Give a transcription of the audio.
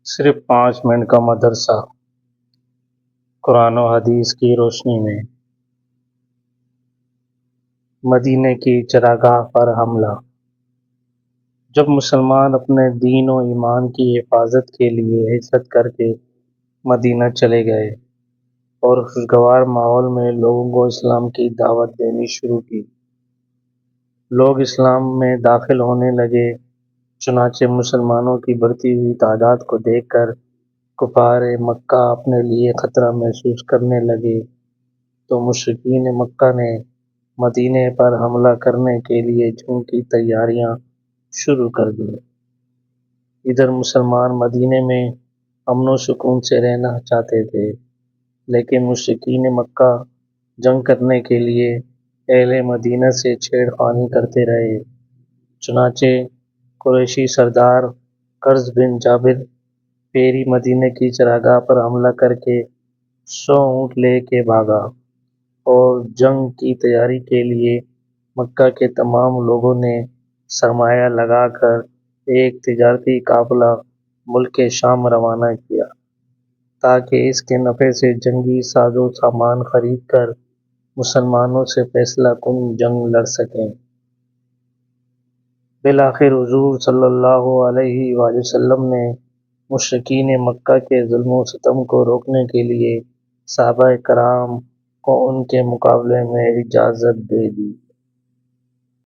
صرف 5 منٹ کا مدرسہ قرآن و حدیث کی روشنی میں مدینے کی چراگاہ پر حملہ۔ جب مسلمان اپنے دین و ایمان کی حفاظت کے لیے ہجرت کر کے مدینہ چلے گئے اور خوشگوار ماحول میں لوگوں کو اسلام کی دعوت دینی شروع کی، لوگ اسلام میں داخل ہونے لگے۔ چنانچہ مسلمانوں کی بڑھتی ہوئی تعداد کو دیکھ کر کفار مکہ اپنے لیے خطرہ محسوس کرنے لگے تو مشرکین مکہ نے مدینے پر حملہ کرنے کے لیے جنگ کی تیاریاں شروع کر دیں۔ ادھر مسلمان مدینے میں امن و سکون سے رہنا چاہتے تھے، لیکن مشرکین مکہ جنگ کرنے کے لیے اہل مدینہ سے چھیڑ خانی کرتے رہے۔ چنانچہ قریشی سردار قرظ بن جابر پیری مدینے کی چراگاہ پر حملہ کر کے 100 اونٹ لے کے بھاگا اور جنگ کی تیاری کے لیے مکہ کے تمام لوگوں نے سرمایہ لگا کر ایک تجارتی قافلہ ملک شام روانہ کیا تاکہ اس کے نفع سے جنگی ساز و سامان خرید کر مسلمانوں سے فیصلہ کن جنگ لڑ سکیں۔ بالآخر حضور صلی اللہ علیہ وآلہ وسلم نے مشرکین مکہ کے ظلم و ستم کو روکنے کے لیے صحابہ کرام کو ان کے مقابلے میں اجازت دے دی۔